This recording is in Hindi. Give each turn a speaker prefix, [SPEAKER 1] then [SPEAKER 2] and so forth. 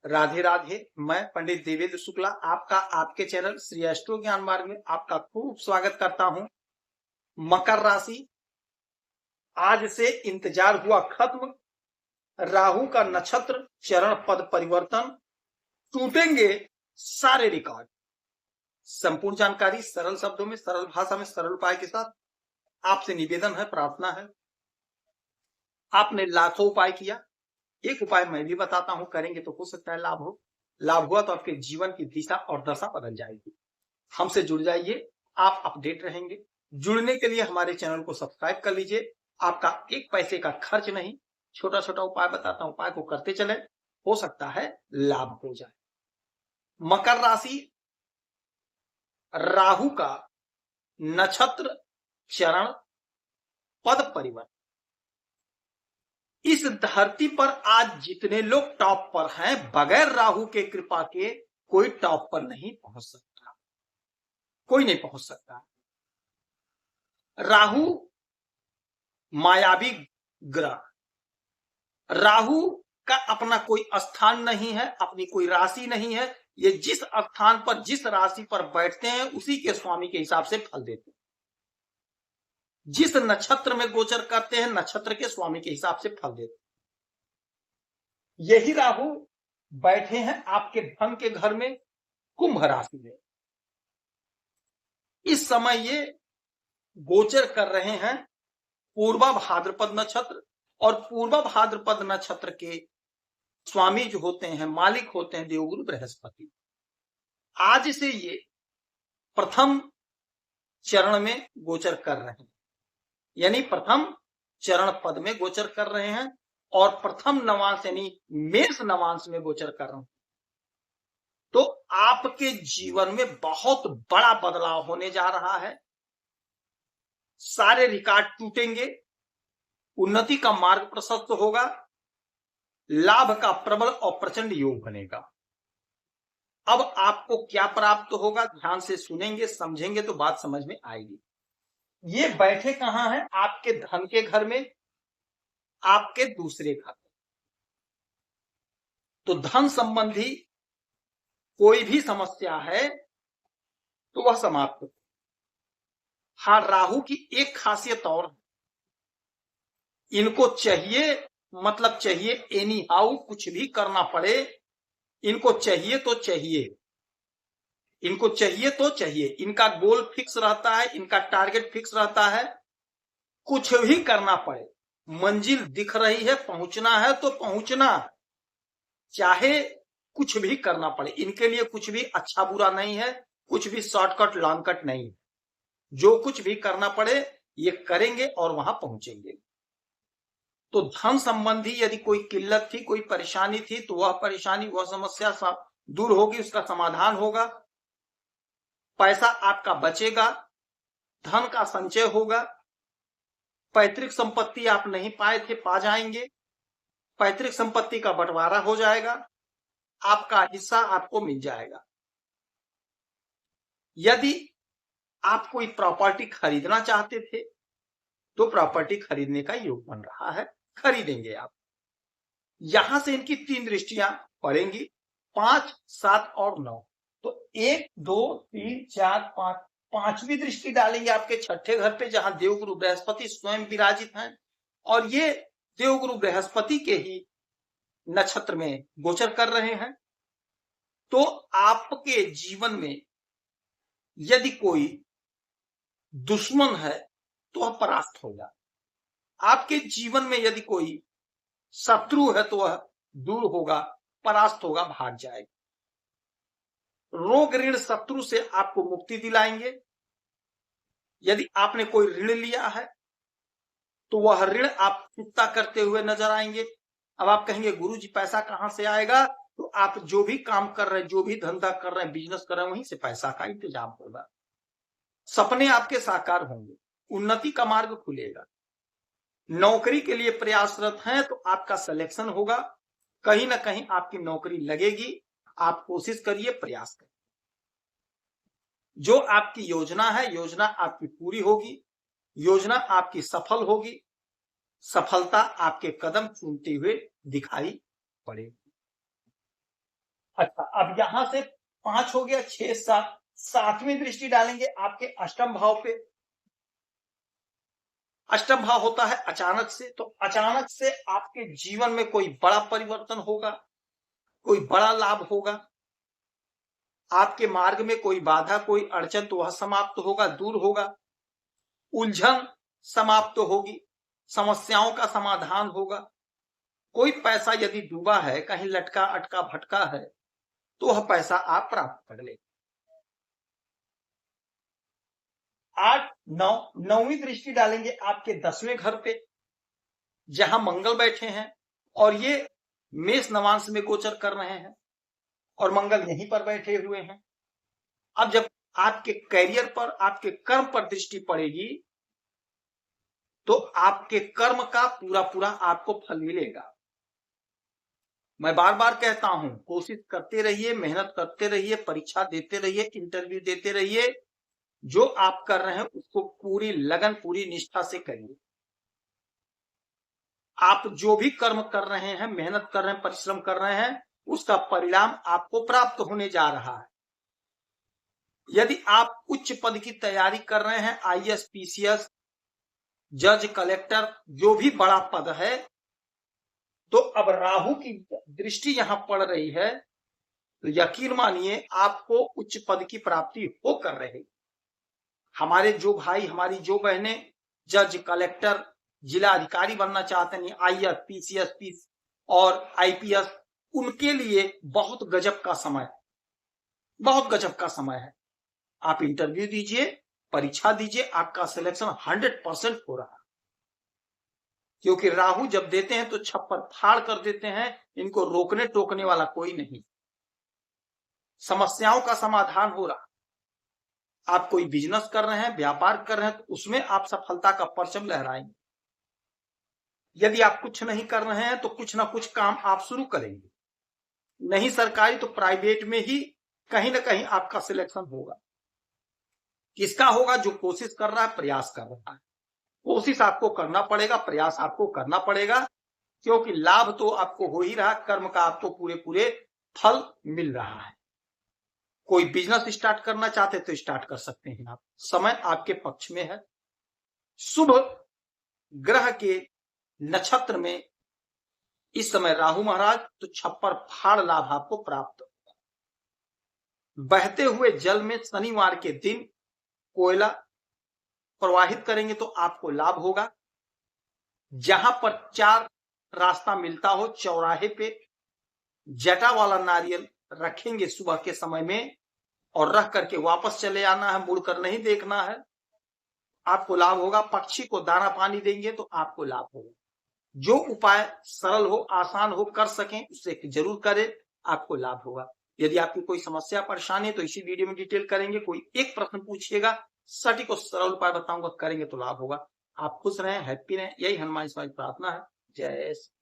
[SPEAKER 1] राधे राधे। मैं पंडित देवेंद्र शुक्ला आपका आपके चैनल श्री एस्ट्रो ज्ञान मार्ग में आपका खूब स्वागत करता हूं। मकर राशि, आज से इंतजार हुआ खत्म। राहु का नक्षत्र, चरण पद परिवर्तन, टूटेंगे सारे रिकॉर्ड। संपूर्ण जानकारी सरल शब्दों में, सरल भाषा में, सरल उपाय के साथ आपसे निवेदन है, प्रार्थना है। आपने लाखों उपाय किया, एक उपाय मैं भी बताता हूं, करेंगे तो हो सकता है लाभ हो। लाभ हुआ तो आपके जीवन की दिशा और दशा बदल जाएगी। हमसे जुड़ जाइए, आप अपडेट रहेंगे। जुड़ने के लिए हमारे चैनल को सब्सक्राइब कर लीजिए। आपका एक पैसे का खर्च नहीं, छोटा छोटा उपाय बताता हूं, उपाय को करते चले, हो सकता है लाभ हो जाए। मकर राशि, राहु का नक्षत्र, चरण पद परिवर्तन। इस धरती पर आज जितने लोग टॉप पर हैं, बगैर राहु के कृपा के कोई टॉप पर नहीं पहुंच सकता, कोई नहीं पहुंच सकता। राहु मायावी ग्रह, राहु का अपना कोई स्थान नहीं है, अपनी कोई राशि नहीं है। ये जिस स्थान पर, जिस राशि पर बैठते हैं, उसी के स्वामी के हिसाब से फल देते हैं। जिस नक्षत्र में गोचर करते हैं, नक्षत्र के स्वामी के हिसाब से फल देते हैं। यही राहु बैठे हैं आपके धन के घर में, कुंभ राशि में। इस समय ये गोचर कर रहे हैं पूर्वा भाद्रपद नक्षत्र, और पूर्वा भाद्रपद नक्षत्र के स्वामी जो होते हैं, मालिक होते हैं देवगुरु बृहस्पति। आज से ये प्रथम चरण में गोचर कर रहे हैं, यानी प्रथम चरण पद में गोचर कर रहे हैं, और प्रथम नवांश यानी मेष नवांश में गोचर कर रहे हैं। तो आपके जीवन में बहुत बड़ा बदलाव होने जा रहा है। सारे रिकॉर्ड टूटेंगे, उन्नति का मार्ग प्रशस्त होगा, लाभ का प्रबल और प्रचंड योग बनेगा। अब आपको क्या प्राप्त होगा, ध्यान से सुनेंगे, समझेंगे तो बात समझ में आएगी। ये बैठे कहां हैं? आपके धन के घर में, आपके दूसरे घर में। तो धन संबंधी कोई भी समस्या है तो वह समाप्त हो। हाँ, राहु की एक खासियत और है, इनको चाहिए, मतलब चाहिए एनी हाउ, कुछ भी करना पड़े, इनको चाहिए तो चाहिए, इनको चाहिए तो चाहिए। इनका गोल फिक्स रहता है, इनका टारगेट फिक्स रहता है। कुछ भी करना पड़े, मंजिल दिख रही है, पहुंचना है तो पहुंचना, चाहे कुछ भी करना पड़े। इनके लिए कुछ भी अच्छा बुरा नहीं है, कुछ भी शॉर्टकट लॉन्ग कट नहीं है। जो कुछ भी करना पड़े ये करेंगे और वहां पहुंचेंगे। तो धन संबंधी यदि कोई किल्लत थी, कोई परेशानी थी, तो वह परेशानी, वह समस्या सब दूर होगी, उसका समाधान होगा। पैसा आपका बचेगा, धन का संचय होगा। पैतृक संपत्ति आप नहीं पाए थे, पा जाएंगे। पैतृक संपत्ति का बंटवारा हो जाएगा, आपका हिस्सा आपको मिल जाएगा। यदि आप कोई प्रॉपर्टी खरीदना चाहते थे तो प्रॉपर्टी खरीदने का योग बन रहा है, खरीदेंगे आप। यहां से इनकी 3 दृष्टियां पड़ेंगी, 5, 7 और 9। तो 1, 2, 3, 4, 5, 5वीं दृष्टि डालेंगे आपके छठे घर पे, जहां देवगुरु बृहस्पति स्वयं विराजित हैं, और ये देवगुरु बृहस्पति के ही नक्षत्र में गोचर कर रहे हैं। तो आपके जीवन में यदि कोई दुश्मन है तो वह परास्त होगा। आपके जीवन में यदि कोई शत्रु है तो वह दूर होगा, परास्त होगा, भाग जाएगा। रोग ऋण शत्रु से आपको मुक्ति दिलाएंगे। यदि आपने कोई ऋण लिया है तो वह ऋण आप चुकता करते हुए नजर आएंगे। अब आप कहेंगे गुरुजी पैसा कहां से आएगा? तो आप जो भी काम कर रहे हैं, जो भी धंधा कर रहे हैं, बिजनेस कर रहे हैं, वहीं से पैसा का इंतजाम होगा। सपने आपके साकार होंगे, उन्नति का मार्ग खुलेगा। नौकरी के लिए प्रयासरत हैं तो आपका सिलेक्शन होगा, कहीं ना कहीं आपकी नौकरी लगेगी। आप कोशिश करिए, प्रयास करिए। जो आपकी योजना है, योजना आपकी पूरी होगी, योजना आपकी सफल होगी। सफलता आपके कदम चूमते हुए दिखाई पड़ेगी। अच्छा, अब यहां से 5 हो गया, 6, 7, 7वीं दृष्टि डालेंगे आपके अष्टम भाव पे। अष्टम भाव होता है अचानक से, तो अचानक से आपके जीवन में कोई बड़ा परिवर्तन होगा, कोई बड़ा लाभ होगा, आपके मार्ग में कोई बाधा, कोई अड़चन तो वह समाप्त होगा, दूर होगा, उलझन समाप्त होगी, समस्याओं का समाधान होगा। कोई पैसा यदि डूबा है, कहीं लटका अटका भटका है, तो वह पैसा आप प्राप्त कर लेंगे। 8, 9, 9वीं दृष्टि डालेंगे आपके 10वें घर पे, जहां मंगल बैठे हैं और ये मेष नवांश में गोचर कर रहे हैं और मंगल यहीं पर बैठे हुए हैं। अब जब आपके कैरियर पर, आपके कर्म पर दृष्टि पड़ेगी, तो आपके कर्म का पूरा पूरा आपको फल मिलेगा। मैं बार बार कहता हूं, कोशिश करते रहिए, मेहनत करते रहिए, परीक्षा देते रहिए, इंटरव्यू देते रहिए। जो आप कर रहे हैं उसको पूरी लगन, पूरी निष्ठा से करिए। आप जो भी कर्म कर रहे हैं, मेहनत कर रहे हैं, परिश्रम कर रहे हैं, उसका परिणाम आपको प्राप्त होने जा रहा है। यदि आप उच्च पद की तैयारी कर रहे हैं, आईएएस, पीसीएस, जज, कलेक्टर, जो भी बड़ा पद है, तो अब राहु की दृष्टि यहां पड़ रही है, तो यकीन मानिए आपको उच्च पद की प्राप्ति होकर रहेगी। हमारे जो भाई, हमारी जो बहनें जज, कलेक्टर, जिला अधिकारी बनना चाहते हैं, आईएएस, पीसीएस और आईपीएस, उनके लिए बहुत गजब का समय है, बहुत गजब का समय है। आप इंटरव्यू दीजिए, परीक्षा दीजिए, आपका सिलेक्शन 100% हो रहा है। क्योंकि राहु जब देते हैं तो छप्पर फाड़ कर देते हैं, इनको रोकने टोकने वाला कोई नहीं। समस्याओं का समाधान हो रहा। आप कोई बिजनेस कर रहे हैं, व्यापार कर रहे हैं, तो उसमें आप सफलता का परचम लहराएंगे। यदि आप कुछ नहीं कर रहे हैं तो कुछ ना कुछ काम आप शुरू करेंगे, नहीं सरकारी तो प्राइवेट में ही कहीं ना कहीं आपका सिलेक्शन होगा। किसका होगा? जो कोशिश कर रहा है, प्रयास कर रहा है। कोशिश आपको करना पड़ेगा, प्रयास आपको करना पड़ेगा, क्योंकि लाभ तो आपको हो ही रहा, कर्म का आपको पूरे पूरे फल मिल रहा है। कोई बिजनेस स्टार्ट करना चाहते तो स्टार्ट कर सकते हैं आप, समय आपके पक्ष में है। शुभ ग्रह के नक्षत्र में इस समय राहु महाराज, तो छप्पर फाड़ लाभ आपको प्राप्त होगा। बहते हुए जल में शनिवार के दिन कोयला प्रवाहित करेंगे तो आपको लाभ होगा। जहां पर 4 रास्ता मिलता हो, चौराहे पे जटा वाला नारियल रखेंगे सुबह के समय में और रख करके वापस चले आना है, मुड़कर नहीं देखना है, आपको लाभ होगा। पक्षी को दाना पानी देंगे तो आपको लाभ होगा। जो उपाय सरल हो, आसान हो, कर सकें उसे जरूर करें, आपको लाभ होगा। यदि आपकी कोई समस्या परेशानी है तो इसी वीडियो में डिटेल करेंगे। कोई एक प्रश्न पूछिएगा, सटीक और सरल उपाय बताऊंगा, करेंगे तो लाभ होगा। आप खुश रहें, हैप्पी रहें, यही हनुमान स्वामी प्रार्थना है। जय श्री